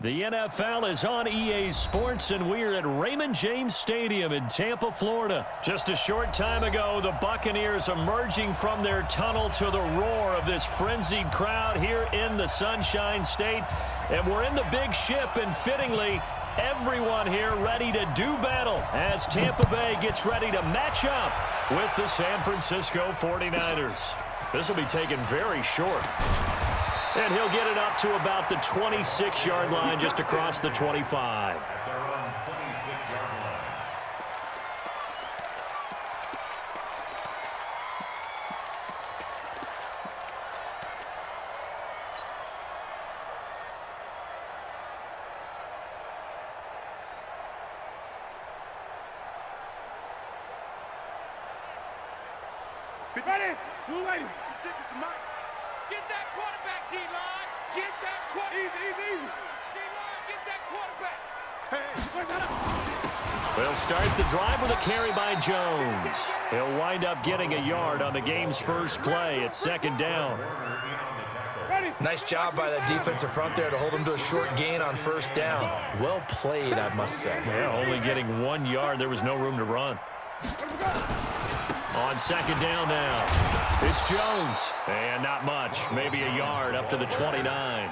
The NFL is on EA Sports, and we're at Raymond James Stadium in Tampa, Florida. Just a short time ago, the Buccaneers emerging from their tunnel to the roar of this frenzied crowd here in the Sunshine State. And we're in the big ship, and fittingly, everyone here ready to do battle as Tampa Bay gets ready to match up with the San Francisco 49ers. This will be taken very short. And he'll get it up to about the 26-yard line, just across the 25. Ready? Blue lady. Get that quarterback, D-line. Get that quarterback. Easy. D-line, get that quarterback. Hey, They'll start the drive with a carry by Jones. He'll wind up getting a yard on the game's first play at second down. Nice job by that defensive front there to hold him to a short gain on first down. Well played, I must say. Yeah, only getting 1 yard. There was no room to run. On second down now, it's Jones. And not much, maybe a yard up to the 29.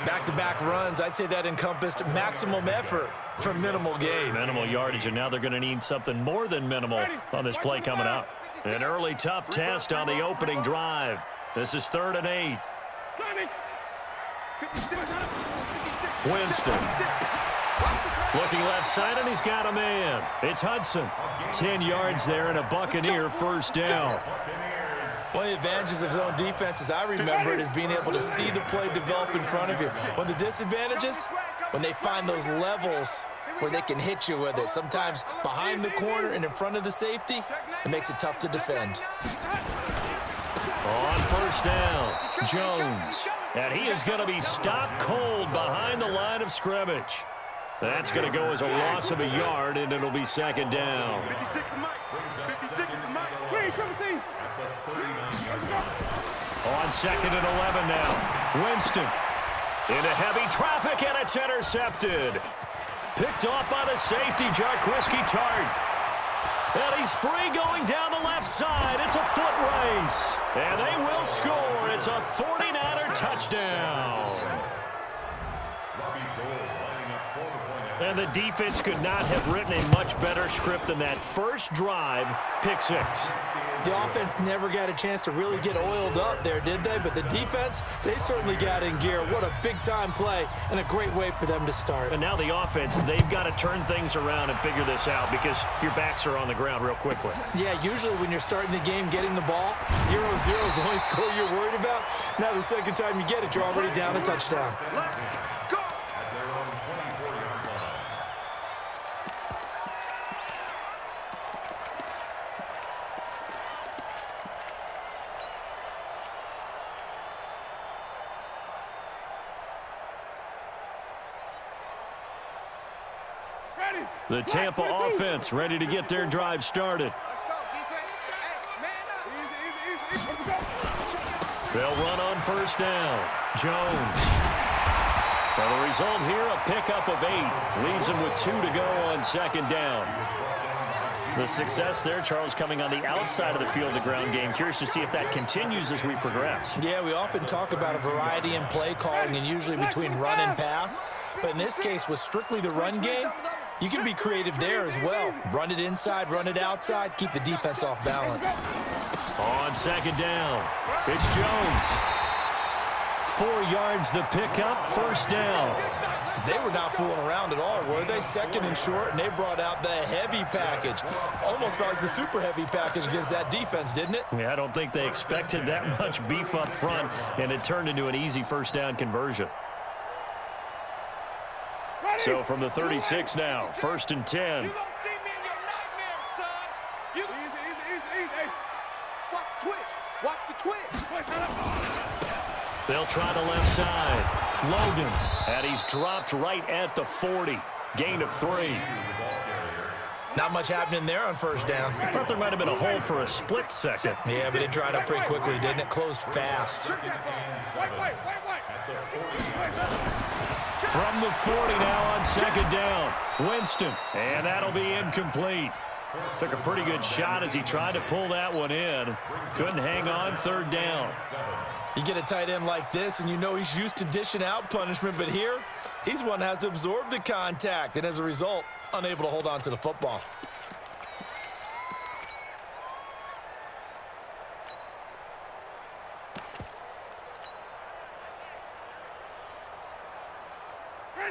Back-to-back runs, I'd say that encompassed maximum effort for minimal gain. Minimal yardage, and now they're going to need something more than minimal on this play coming up. An early tough test on the opening drive. This is 3rd and 8. Winston. Looking left side, and he's got a man. It's Hudson. 10 yards there and a Buccaneer first down. One of the advantages of zone defense, as I remember it, is being able to see the play develop in front of you. One of the disadvantages, when they find those levels where they can hit you with it, sometimes behind the corner and in front of the safety, it makes it tough to defend. On first down, Jones. And he is going to be stopped cold behind the line of scrimmage. That's going to go as a loss of a yard, and it'll be second down. On second and 11 now, Winston. Into heavy traffic, and it's intercepted. Picked off by the safety, Jarquiski Tart. And he's free going down the left side. It's a foot race. And they will score. It's a 49er touchdown. And the defense could not have written a much better script than that first drive, pick six. The offense never got a chance to really get oiled up there, did they? But the defense, they certainly got in gear. What a big-time play and a great way for them to start. And now the offense, they've got to turn things around and figure this out because your backs are on the ground real quickly. Yeah, usually when you're starting the game, getting the ball, 0-0 is the only score you're worried about. Now the second time you get it, you're already down a touchdown. The Tampa offense ready to get their drive started. They'll run on first down. Jones. Well, the result here, a pickup of 8. Leaves him with 2 to go on second down. The success there, Charles, coming on the outside of the field, the ground game. Curious to see if that continues as we progress. Yeah, we often talk about a variety in play calling and usually between run and pass. But in this case, with strictly the run game, you can be creative there as well. Run it inside, run it outside, keep the defense off balance. On second down, it's Jones. 4 yards the pickup, first down. They were not fooling around at all, were they? Second and short, and they brought out the heavy package. Almost felt like the super heavy package against that defense, didn't it? Yeah, I don't think they expected that much beef up front, and it turned into an easy first down conversion. So from the 36 now, 1st and 10. You gonna see me in your nightmares, son. Easy. Watch the twitch. Watch the twitch. They'll try the left side. Logan. And he's dropped right at the 40. Gain of 3. Not much happening there on first down. I thought there might have been a hole for a split second. Yeah, but it dried up pretty quickly, didn't it? Closed fast. Wait. From the 40 now on second down. Winston, and that'll be incomplete. Took a pretty good shot as he tried to pull that one in. Couldn't hang on, third down. You get a tight end like this, and you know he's used to dishing out punishment, but here, he's one that has to absorb the contact, and as a result, unable to hold on to the football.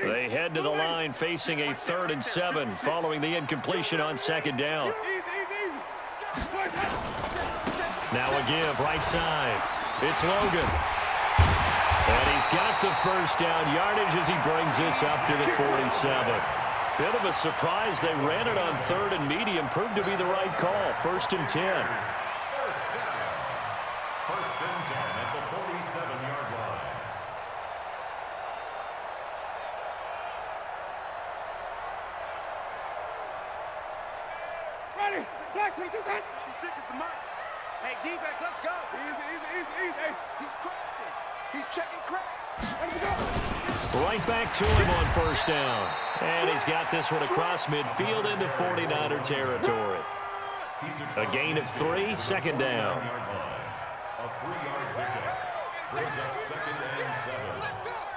They head to the line facing a 3rd and 7 following the incompletion on second down. Now a give right side. It's Logan. And he's got the first down yardage as he brings this up to the 47. Bit of a surprise. They ran it on 3rd and medium. Proved to be the right call. 1st and 10. First and 10 at the 47-yard line. Ready? Black, can you do that? He's sick as the mic. Hey, defense, let's go. Easy. He's crossing. He's checking crack. Let him go. Right back to him on 1st down. And he's got this one across midfield into 49er territory. A gain of 3, second down. A 3-yard pickup brings up 2nd and 7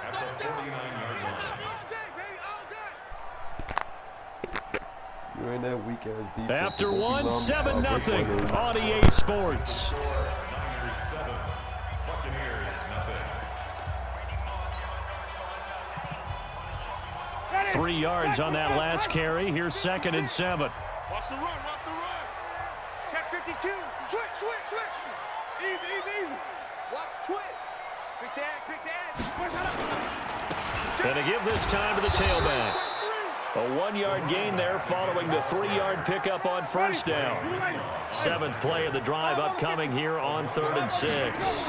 at the 49-yard line. You ain't that weak ass defense. After one, 7-0 on EA Sports. Niners 7, Buccaneers nothing. 3 yards on that last carry. Here's 2nd and 7. Watch the run. Check 52. Switch. Easy. Watch twist. Quick dad. And to give this time to the tailback. A 1-yard gain there following the 3-yard pickup on 1st down. 7th play of the drive upcoming here on 3rd and 6.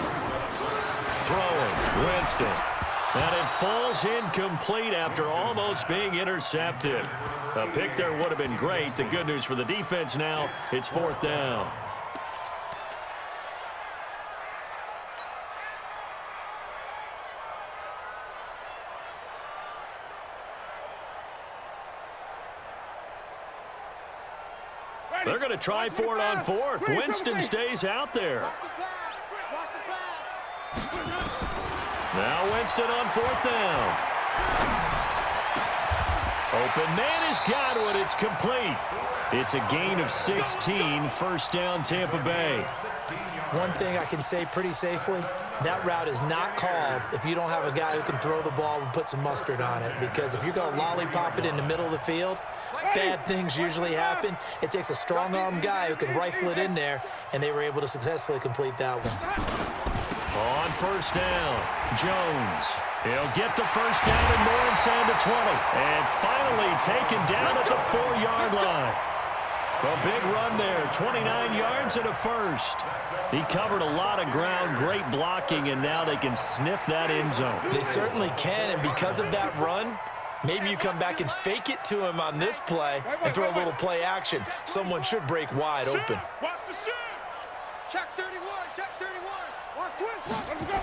Throwing, Winston. And it falls incomplete after almost being intercepted. A pick there would have been great. The good news for the defense now, it's 4th down. They're going to try for it on 4th. Winston stays out there. Watch the pass. Now Winston on 4th down. Open man has got it. It's complete. It's a gain of 16. 1st down, Tampa Bay. One thing I can say pretty safely, that route is not called if you don't have a guy who can throw the ball and put some mustard on it. Because if you're going to lollipop it in the middle of the field, bad things usually happen. It takes a strong-arm guy who can rifle it in there, and they were able to successfully complete that one. On 1st down, Jones. He'll get the 1st down and more inside the 20. And finally taken down at the 4-yard line. A big run there, 29 yards and a 1st. He covered a lot of ground, great blocking, and now they can sniff that end zone. They certainly can, and because of that run, maybe you come back and fake it to him on this play and throw a little play action. Someone should break wide open. Watch the shoot. Check 31. Watch twist. Let him go.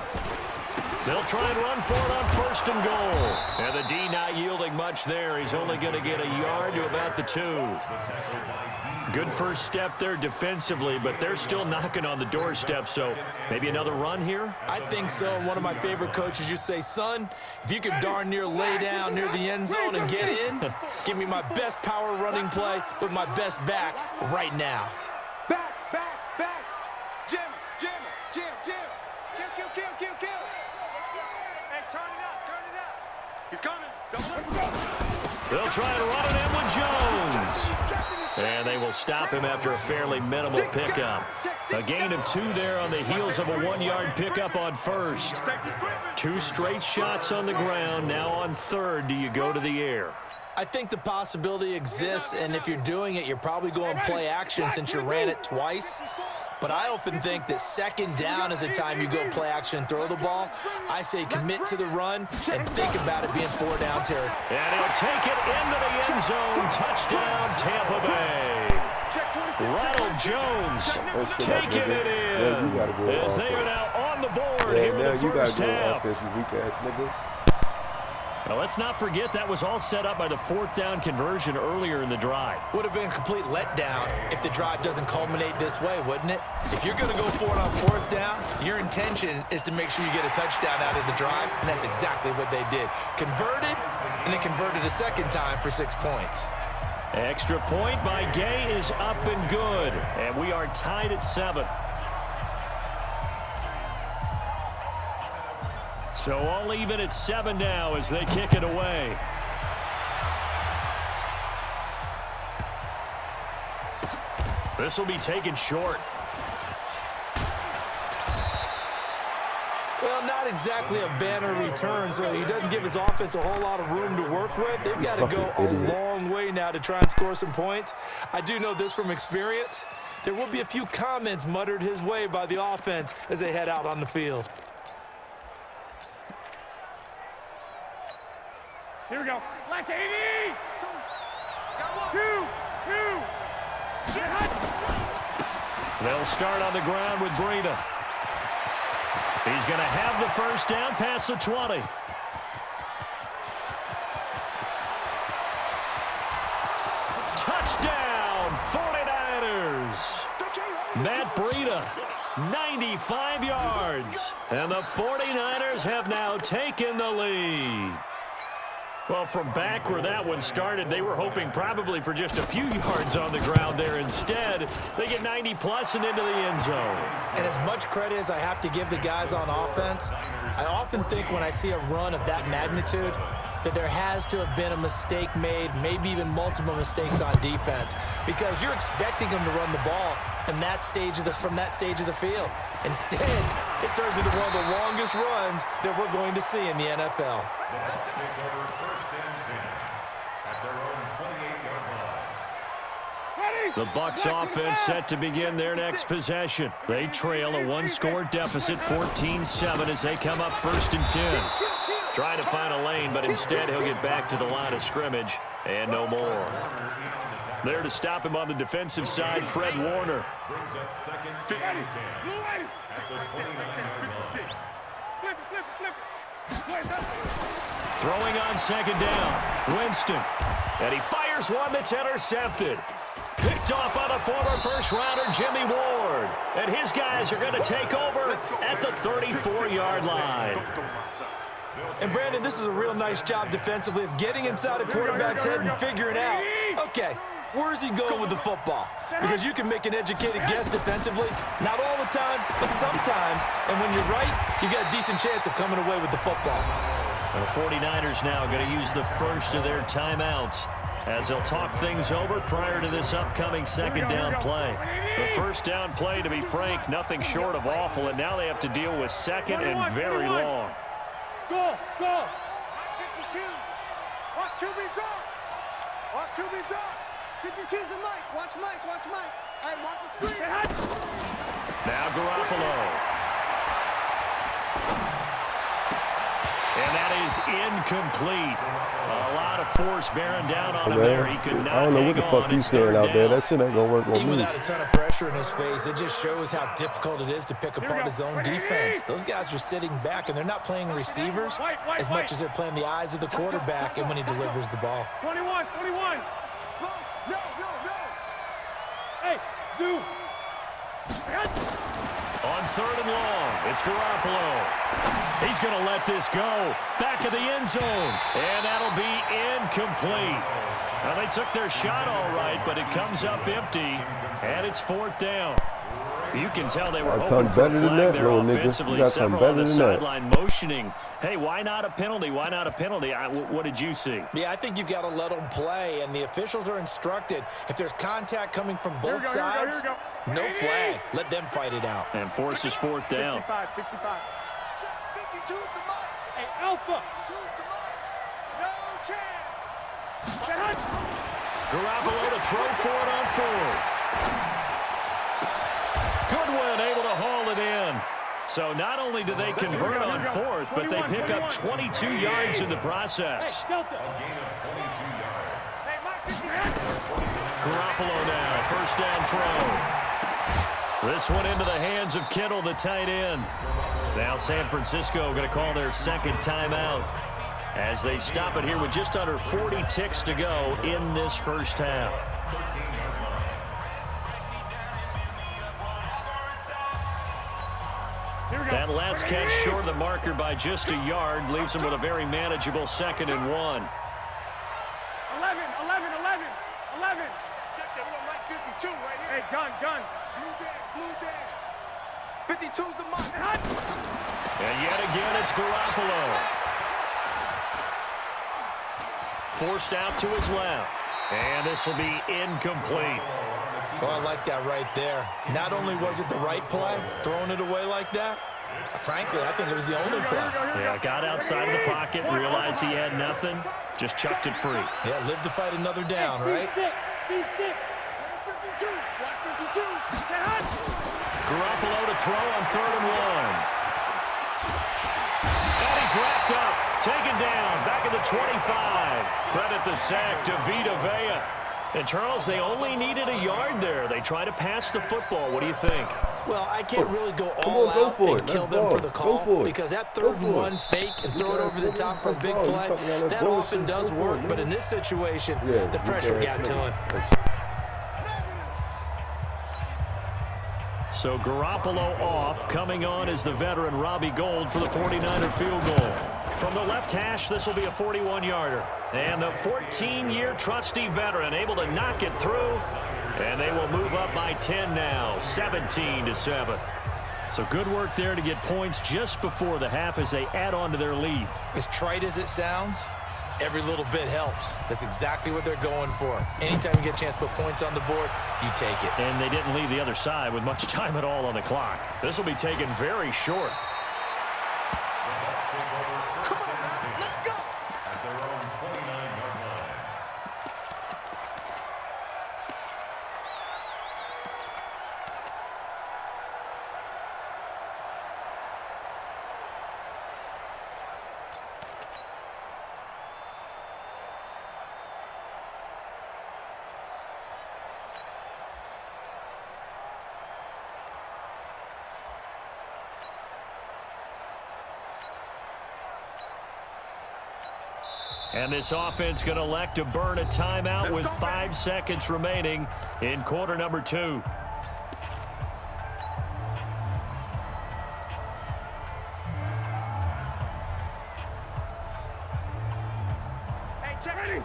They'll try and run for it on 1st and goal. And the D not yielding much there. He's only going to get a yard to about the 2. Good first step there defensively, but they're still knocking on the doorstep, so maybe another run here? I think so. One of my favorite coaches used to say, son, if you could darn near lay down near the end zone and get in, give me my best power running play with my best back right now. Back. Jim. Kill. Hey, turn it up. He's coming. Don't let him go. They'll try and run it in with Jones. And they will stop him after a fairly minimal pickup. A gain of 2 there on the heels of a 1-yard pickup on 1st. 2 straight shots on the ground. Now on 3rd, do you go to the air? I think the possibility exists, and if you're doing it, you're probably going play action since you ran it twice. But I often think that 2nd down is a time you go play action and throw the ball. I say commit to the run and think about it being 4-down territory. And he'll take it into the end zone. Touchdown, Tampa Bay. Ronald Jones taking it in as they are now on the board here in the first half. Now, let's not forget that was all set up by the fourth down conversion earlier in the drive. Would have been a complete letdown if the drive doesn't culminate this way, wouldn't it? If you're going to go for it on fourth down, your intention is to make sure you get a touchdown out of the drive, and that's exactly what they did. Converted, and then converted a second time for 6 points. Extra point by Gay is up and good, and we are tied at 7. So all even at 7 now as they kick it away. This will be taken short. Well, not exactly a banner return, so he doesn't give his offense a whole lot of room to work with. They've got to go a long way now to try and score some points. I do know this from experience. There will be a few comments muttered his way by the offense as they head out on the field. Here we go. Left 80. 2. They'll start on the ground with Breida. He's going to have the first down past the 20. Touchdown, 49ers. Matt Breida, 95 yards. And the 49ers have now taken the lead. Well, from back where that one started, they were hoping probably for just a few yards on the ground there. Instead, they get 90-plus and into the end zone. And as much credit as I have to give the guys on offense, I often think when I see a run of that magnitude that there has to have been a mistake made, maybe even multiple mistakes on defense, because you're expecting them to run the ball from that stage of the field. Instead, it turns into one of the longest runs that we're going to see in the NFL. The Bucs offense set to begin their next possession. They trail a one-score deficit, 14-7, as they come up 1st and 10. Trying to find a lane, but instead he'll get back to the line of scrimmage and no more. There to stop him on the defensive side, Fred Warner. Brings up 2nd and 10 at the 29-yard line. Throwing on 2nd down, Winston. And he fires one that's intercepted. Picked off by the former first-rounder Jimmy Ward. And his guys are going to take over at the 34-yard line. And, Brandon, this is a real nice job defensively of getting inside a quarterback's head and figuring out, okay, where's he going with the football? Because you can make an educated guess defensively, not all the time, but sometimes. And when you're right, you got a decent chance of coming away with the football. The 49ers now going to use the first of their timeouts as they'll talk things over prior to this upcoming 2nd down play. The first down play, to be frank, nothing short of awful, and now they have to deal with 2nd and very long. Go. 52. Watch QB drop. 52's the Mike. Watch Mike. Hey, watch the screen. Now Garoppolo. And that is incomplete. A lot of force bearing down on him there. He could not I don't know what the fuck he's saying out there. That shit ain't gonna work on me. Even without a ton of pressure in his face, it just shows how difficult it is to pick apart his own defense. Those guys are sitting back, and they're not playing receivers as much as they're playing the eyes of the quarterback and when he delivers the ball. 21. No. Hey, Zoo. On 3rd and long, it's Garoppolo. He's going to let this go. Back of the end zone. And that'll be incomplete. Now, they took their shot all right, but it comes up empty, and it's 4th down. You can tell they were hoping for a flag there offensively. Several on the sideline motioning. Hey, why not a penalty? What did you see? Yeah, I think you've got to let them play, and the officials are instructed. If there's contact coming from both sides, no flag. Let them fight it out. And forces 4th down. 55. 52's the Mike. Hey, Alpha. No chance. Garoppolo to throw for it on 4th. Goodwin able to haul it in. So not only do they convert on 4th, but they pick up 22 yards in the process. Garoppolo now, 1st down throw. This one into the hands of Kittle, the tight end. Now San Francisco going to call their 2nd timeout as they stop it here with just under 40 ticks to go in this first half. That last catch short of the marker by just a yard leaves him with a very manageable 2nd and 1. 11. Check that one right 52 right here. Hey, gun. Blue down. 52's the mark. And yet again, it's Garoppolo. Forced out to his left. And this will be incomplete. Oh, I like that right there. Not only was it the right play, throwing it away like that, frankly, I think it was the only play. Yeah, got outside of the pocket, realized he had nothing, just chucked it free. Yeah, live to fight another down, right? Garoppolo to throw on 3rd and 1. And he's wrapped up, taken down, back at the 25. Credit the sack to Vita Vea. And, Charles, they only needed a yard there. They try to pass the football. What do you think? Well, I can't really go all out and kill them for the call because that 3rd and 1 fake and throw it over the top for a big play, that often does work. But in this situation, the pressure got to him. So Garoppolo off. Coming on is the veteran Robbie Gould for the 49er field goal. From the left hash, this will be a 41-yarder. And the 14-year trusty veteran able to knock it through. And they will move up by 10 now, 17-7. So good work there to get points just before the half as they add on to their lead. As trite as it sounds, every little bit helps. That's exactly what they're going for. Anytime you get a chance to put points on the board, you take it. And they didn't leave the other side with much time at all on the clock. This will be taken very short. And this offense going to elect to burn a timeout with 5 seconds remaining in quarter number 2.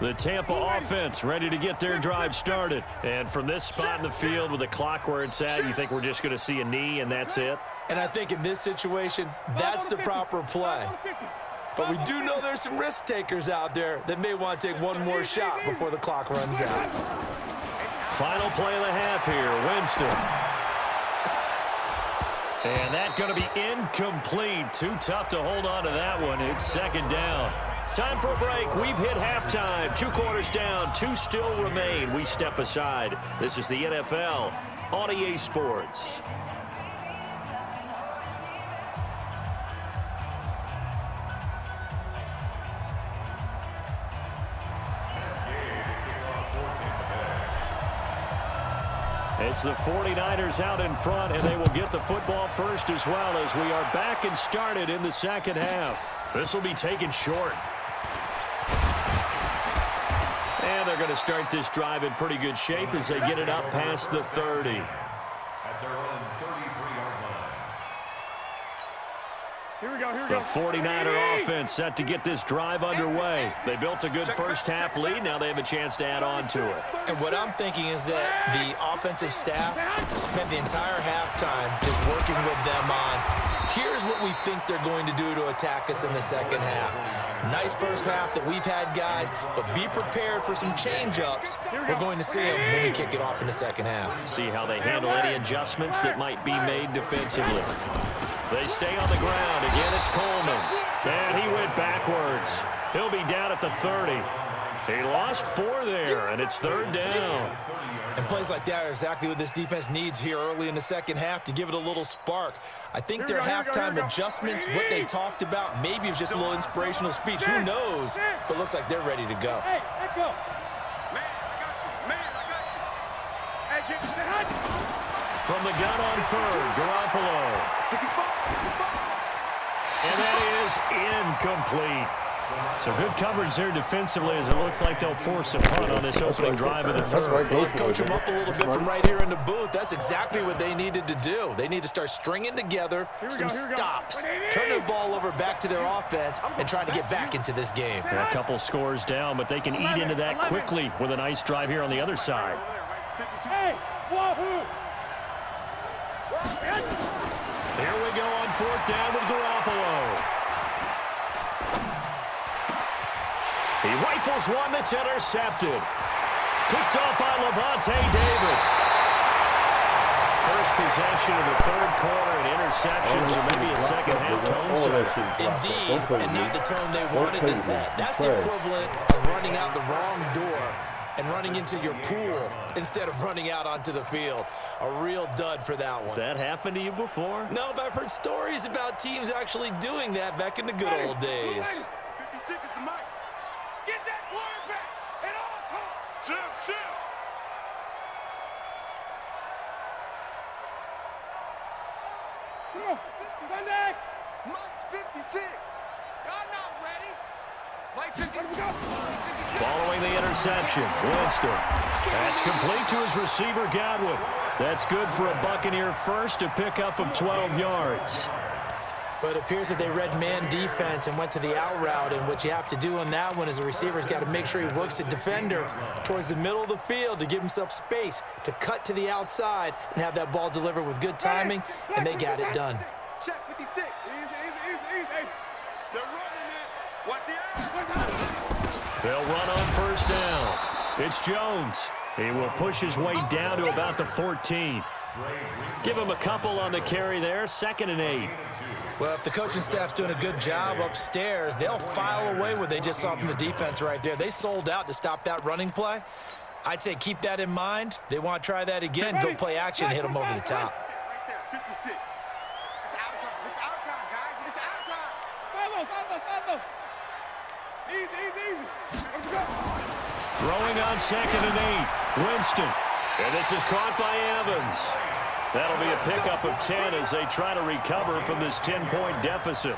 The Tampa offense ready to get their drive started. And from this spot in the field with the clock where it's at, you think we're just going to see a knee and that's it? And I think in this situation, that's the proper play. But we do know there's some risk takers out there that may want to take one more shot before the clock runs out. Final play of the half here, Winston. And that's going to be incomplete. Too tough to hold on to that one. It's 2nd down. Time for a break. We've hit halftime. 2 quarters down. 2 still remain. We step aside. This is the NFL on EA Sports. It's the 49ers out in front, and they will get the football first as well as we are back and started in the 2nd half. This will be taken short. And they're going to start this drive in pretty good shape as they get it up past the 30. At their own 33-yard line. Here we go. The 49er offense set to get this drive underway. They built a good first half lead. Now they have a chance to add on to it. And what I'm thinking is that the offensive staff spent the entire halftime just working with them on, here's what we think they're going to do to attack us in the 2nd half. Nice first half that we've had, guys, but be prepared for some change-ups. We're going to see them when we kick it off in the 2nd half. See how they handle any adjustments that might be made defensively. They stay on the ground. Again, it's Coleman. And he went backwards. He'll be down at the 30. He lost 4 there, and it's 3rd down. And plays like that are exactly what this defense needs here early in the 2nd half to give it a little spark. I think their halftime adjustments, what they talked about, maybe it was just a little inspirational speech. Who knows? But looks like they're ready to go. Hey, let's go. Man, I got you. Man, I got you. Hey, get the hut. From the gun on 3rd, Garoppolo. And that is incomplete. So good coverage there defensively as it looks like they'll force a punt on this opening drive of the third. Let's coach them up a little bit from right here in the booth. That's exactly what they needed to do. They need to start stringing together some stops, turn the ball over back to their offense, and trying to get back into this game. A couple scores down, but they can eat into that quickly with a nice drive here on the other side. Here we go on fourth down with Garoppolo. He rifles one that's intercepted. Picked off by Levante David. First possession of the third quarter and interception, so maybe a second-half tone set. Indeed, and not the tone they wanted to set. That's the equivalent of running out the wrong door and running into your pool instead of running out onto the field. A real dud for that one. Has that happened to you before? No, but I've heard stories about teams actually doing that back in the good old days. 56 is the mic. Get that quarterback at all costs. Shift. Come on, Sunday. Mike's 56. Y'all not ready. Mike 56. Following the interception, Winston. That's complete to his receiver, Godwin. That's good for a Buccaneer first, a pickup of 12 yards. But it appears that they read man defense and went to the out route, and what you have to do on that one is the receiver's got to make sure he works the defender towards the middle of the field to give himself space to cut to the outside and have that ball delivered with good timing, and they got it done. Check 56. Easy. They're running it. Watch the ass. They'll run on first down. It's Jones. He will push his way down to about the 14. Give him a couple on the carry there. 2nd and 8. Well, if the coaching staff's doing a good job upstairs, they'll file away what they just saw from the defense right there. They sold out to stop that running play. I'd say keep that in mind. They want to try that again, go play action, hit them over the top. Right there, 56. It's our time. It's our time, guys. It's our time. Follow. Easy. Let's go. Throwing on 2nd and 8. Winston. And this is caught by Evans. That'll be a pickup of 10 as they try to recover from this 10-point deficit.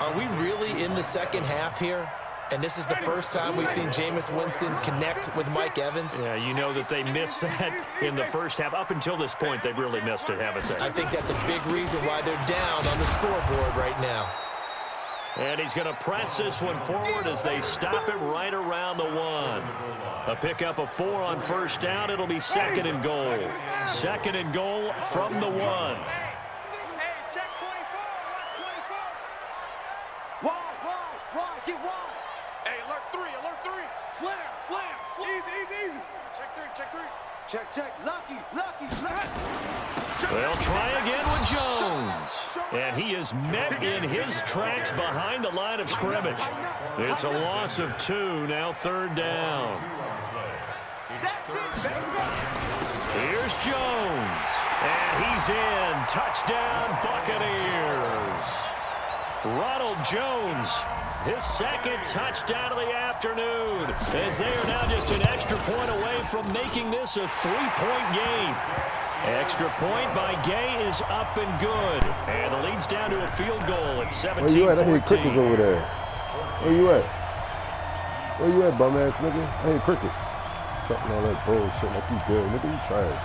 Are we really in the second half here? And this is the first time we've seen Jameis Winston connect with Mike Evans? Yeah, you know that they missed that in the first half. Up until this point, they've really missed it, haven't they? I think that's a big reason why they're down on the scoreboard right now. And he's going to press this one forward as they stop it right around the 1. A pickup of 4 on first down. It'll be 2nd and goal. 2nd and goal from the 1. Hey, check 24. Watch 24. Wide. Get wide. Hey, alert 3. Slam. Easy. Check 3. Check. Lucky. They'll try again with Jones. And he is met in his tracks behind the line of scrimmage. It's a loss of 2, now 3rd down. Here's Jones. And he's in. Touchdown, Buccaneers. Ronald Jones, his 2nd touchdown of the afternoon, as they are now just an extra point away from making this a 3-point game. Extra point by Gay is up and good. And the lead's down to a field goal at 17-14. Where you at? I hear crickets over there. Where you at, bum-ass nigga? I hear crickets. Something all that bullshit like you good. Nigga, you trash.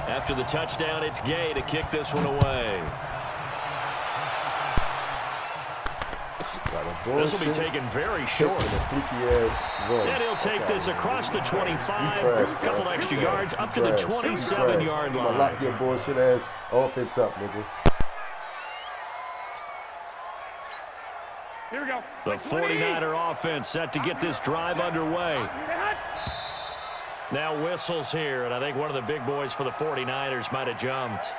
After the touchdown, it's Gay to kick this one away. This will be taken very short. And he'll take this across the 25, a couple extra yards, up to the 27-yard line. Lock your bullshit ass offense up, nigga. Here we go. The 49er offense set to get this drive underway. Now whistles here, and I think one of the big boys for the 49ers might have jumped.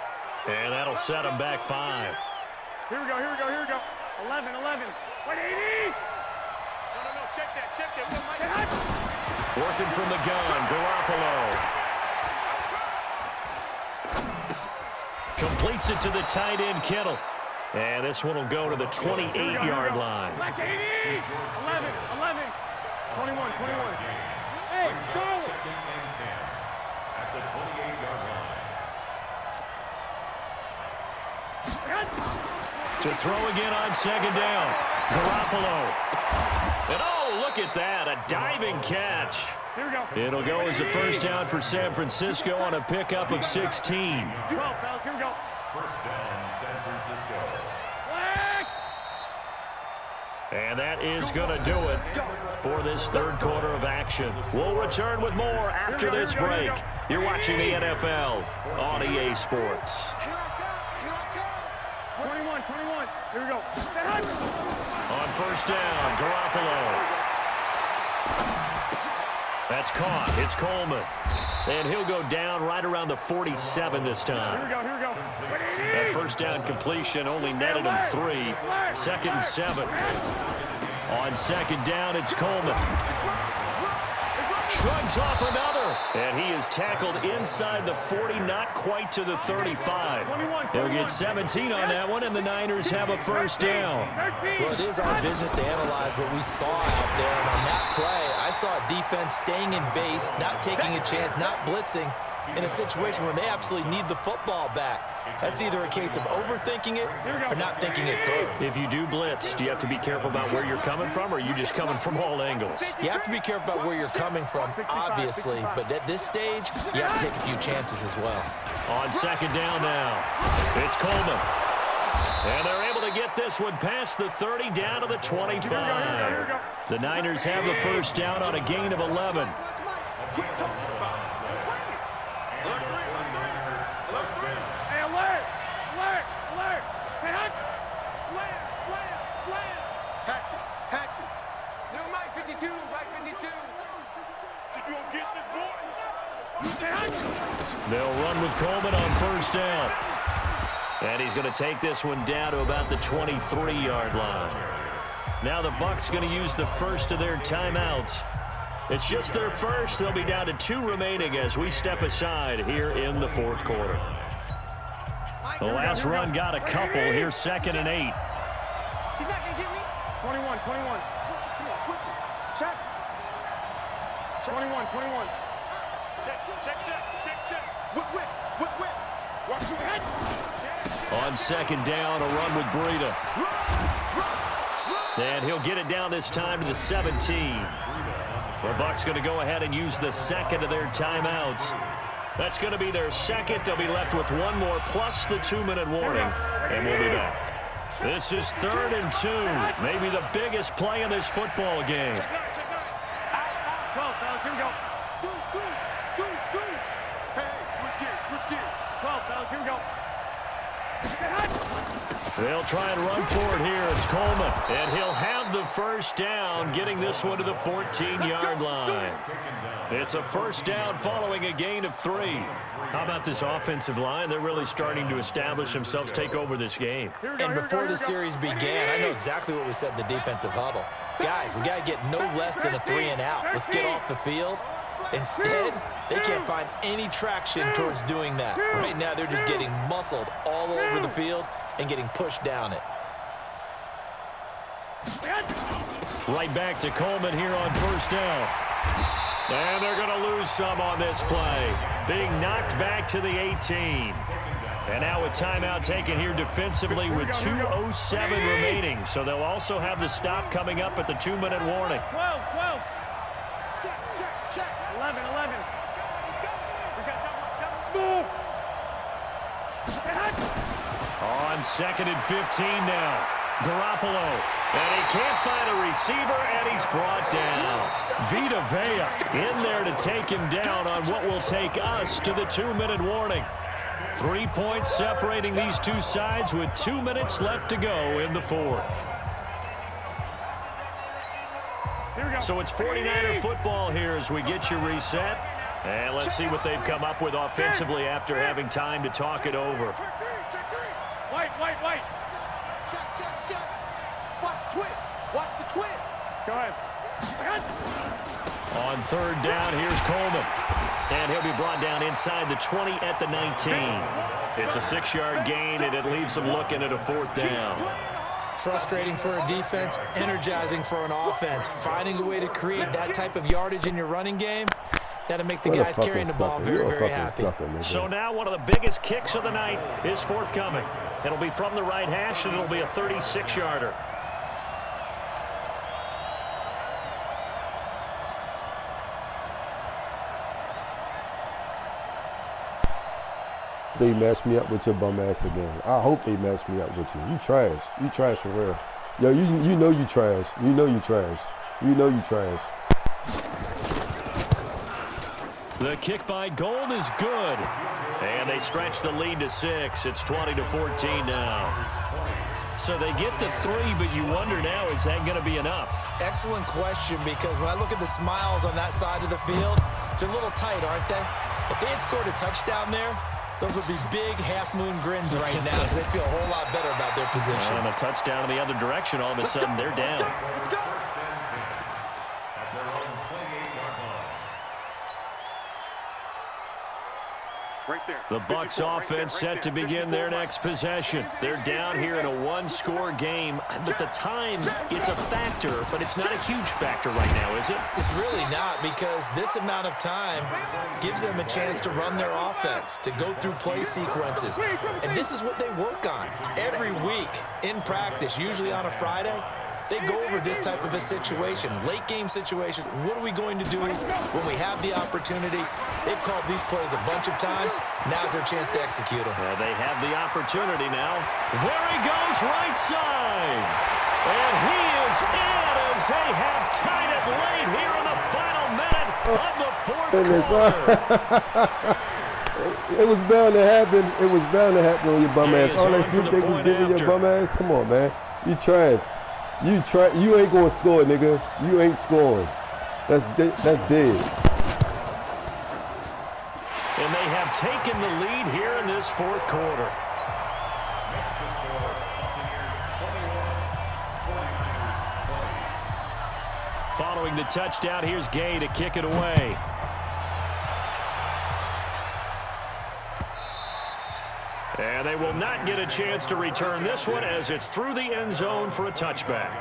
And that'll set them back 5. Here we go. 11. Wait, 80. No. Check that. Working from the gun, Garoppolo. Completes it to the tight end, Kittle. And this one will go to the 28-yard line. Black 80. 11. 21. Hey, Charlie. To throw again on second down. Garoppolo. And oh, look at that, a diving catch. Here we go. It'll go as a first down for San Francisco on a pickup of 16. 12, fellas, here we go. First down, San Francisco. Flag! And that is going to do it for this third quarter of action. We'll return with more after this break. You're watching the NFL on EA Sports. 21, 21. Here we go. On first down, Garoppolo. That's caught. It's Coleman. And he'll go down right around the 47 this time. Here we go, here we go. That first down completion only netted him 3. Second and 7. On second down, it's Coleman. Shrugs off another. And he is tackled inside the 40, not quite to the 35. He'll get 17 on that one, and the Niners have a first down. Well, it is our business to analyze what we saw out there. And on that play, I saw a defense staying in base, not taking a chance, not blitzing in a situation where they absolutely need the football back. That's either a case of overthinking it or not thinking it through. If you do blitz, do you have to be careful about where you're coming from, or are you just coming from all angles? You have to be careful about where you're coming from, obviously, but at this stage, you have to take a few chances as well. On second down now, it's Coleman. And they're able to get this one past the 30 down to the 25. The Niners have the first down on a gain of 11. Hey, alert! Alert! Alert! Hey, Hunt! Slam! Slam! Slam! Hatchet! Hatchet! New Mike 52! Mike 52! Did you get this boy? Hey, Hunt! They'll run with Coleman on first down. And he's going to take this one down to about the 23-yard line. Now the Bucs going to use the first of their timeouts. It's just their first. They'll be down to 2 remaining as we step aside here in the fourth quarter. The last run got a couple. Here's second and 8. He's not going to get me. 21, 21. Come on, switch it. Check. 21, 21. Check, check, check, check, check. Whip, whip, whip, whip. Watch your head. On second down, a run with Breida. And he'll get it down this time to the 17. The Bucs going to go ahead and use the second of their timeouts. That's going to be their second. They'll be left with one more plus the 2-minute warning. And we'll be back. This is 3rd and 2. Maybe the biggest play in this football game. Check nine, check nine. Out, 12, fellas, here we go. Hey, switch gears, switch gears. 12, fellas, here we go. They'll try and run for it here. It's Coleman. And he'll have the first down, getting this one to the 14-yard line. It's a first down following a gain of 3. How about this offensive line? They're really starting to establish themselves, take over this game. And before the series began, I know exactly what we said in the defensive huddle. Guys, we got to get no less than a 3-and-out. Let's get off the field. Instead, they can't find any traction towards doing that. Right now, they're just getting muscled all over the field and getting pushed down it. Right back to Coleman here on first down. And they're going to lose some on this play. Being knocked back to the 18. And now a timeout taken here defensively with 2:07 remaining. So they'll also have the stop coming up at the 2-minute warning. 12, 12. Check, check, check. 11, 11. We got double. On second and 15 now. Garoppolo. And he can't find a receiver, and he's brought down. Vita Vea in there to take him down on what will take us to the 2-minute warning. 3 points separating these two sides with 2 minutes left to go in the fourth. So it's 49er football here as we get you reset. And let's see what they've come up with offensively after having time to talk it over. White, white, white. Check, check, check. Watch the twist. Watch the twist. Go ahead. On third down, here's Coleman. And he'll be brought down inside the 20 at the 19. It's a 6-yard gain, and it leaves them looking at a 4th down. Frustrating for a defense, energizing for an offense. Finding a way to create that type of yardage in your running game, That'll make the guys carrying the ball very, very happy. So now one of the biggest kicks of the night is forthcoming. It'll be from the right hash, and it'll be a 36-yarder. They match me up with your bum ass again. I hope they match me up with you. You trash. You trash for real. Yo, you know you trash. You know you trash. You know you trash. The kick by Gold is good. And they stretch the lead to 6. It's 20-14 now. So they get the 3, but you wonder now, is that going to be enough? Excellent question, because when I look at the smiles on that side of the field, they're a little tight, aren't they? If they had scored a touchdown there, those would be big half-moon grins right now because they feel a whole lot better about their position. And a touchdown in the other direction, all of a sudden they're down. Right there. The Bucs offense set to begin their next possession. They're down here in a one-score game. But the time, it's a factor, but it's not a huge factor right now, is it? It's really not, because this amount of time gives them a chance to run their offense, to go through play sequences. And this is what they work on every week in practice, usually on a Friday. They go over this type of a situation, late game situation. What are we going to do when we have the opportunity? They've called these plays a bunch of times. Now's their chance to execute them. They have the opportunity now. There he goes, right side. And he is in as they have tied it late here in the final minute of the fourth quarter. It was bound to happen. It was bound to happen on your bum ass. All that shit they was giving your bum ass. Come on, man. You trash. You ain't gonna score, nigga. You ain't scoring. That's dead. And they have taken the lead here in this fourth quarter. Following the touchdown, here's Gay to kick it away. And they will not get a chance to return this one as it's through the end zone for a touchback.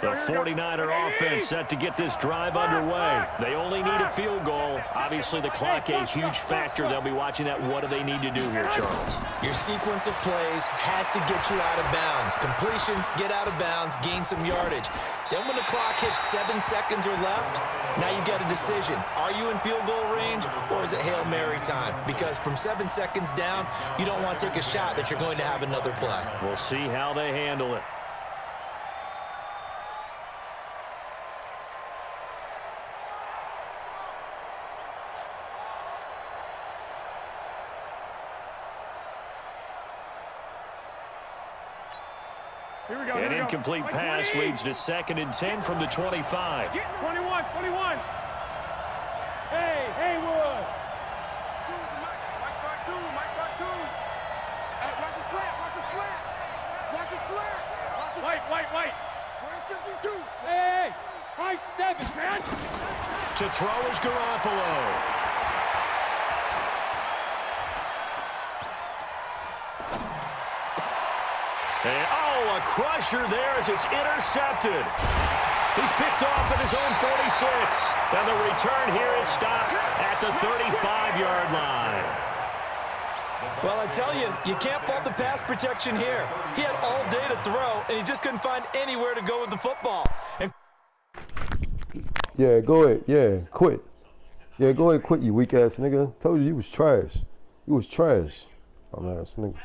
The 49er offense set to get this drive underway. They only need a field goal. Obviously, the clock a huge factor. They'll be watching that. What do they need to do here, Charles? Your sequence of plays has to get you out of bounds. Completions, get out of bounds, gain some yardage. Then when the clock hits 7 seconds or left, now you've got a decision. Are you in field goal range, or is it Hail Mary time? Because from 7 seconds down, you don't want to take a shot that you're going to have another play. We'll see how they handle it. An incomplete pass leads to 2nd and 10 from the 25. 21. Hey, Haywood. Mike, hey, watch the slant. White. Where's 52? Hey, high 7, man. To throw is Garoppolo. And, a crusher there as it's intercepted. He's picked off at his own 46. And the return here is stopped at the 35-yard line. Well, I tell you, you can't fault the pass protection here. He had all day to throw, and he just couldn't find anywhere to go with the football. And Yeah, go ahead. Yeah, quit. Yeah, go ahead, quit, you weak ass nigga. Told you was trash. You was trash. Dumb ass nigga.